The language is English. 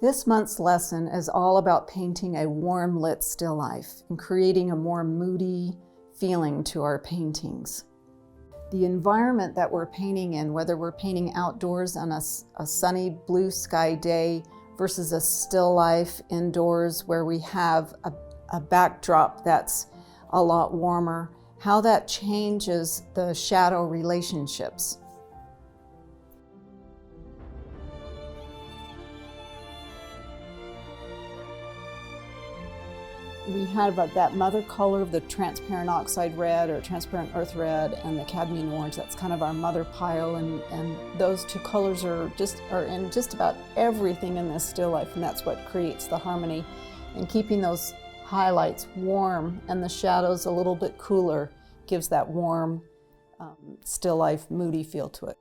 This month's lesson is all about painting a warm lit still life and creating a more moody feeling to our paintings. The environment that we're painting in, whether we're painting outdoors on a sunny blue sky day versus a still life indoors where we have a backdrop that's a lot warmer, how that changes the shadow relationships. We have that mother color of the transparent oxide red or transparent earth red and the cadmium orange. That's kind of our mother pile, and those two colors are in just about everything in this still life, and that's what creates the harmony. And keeping those highlights warm and the shadows a little bit cooler gives that warm, still life, moody feel to it.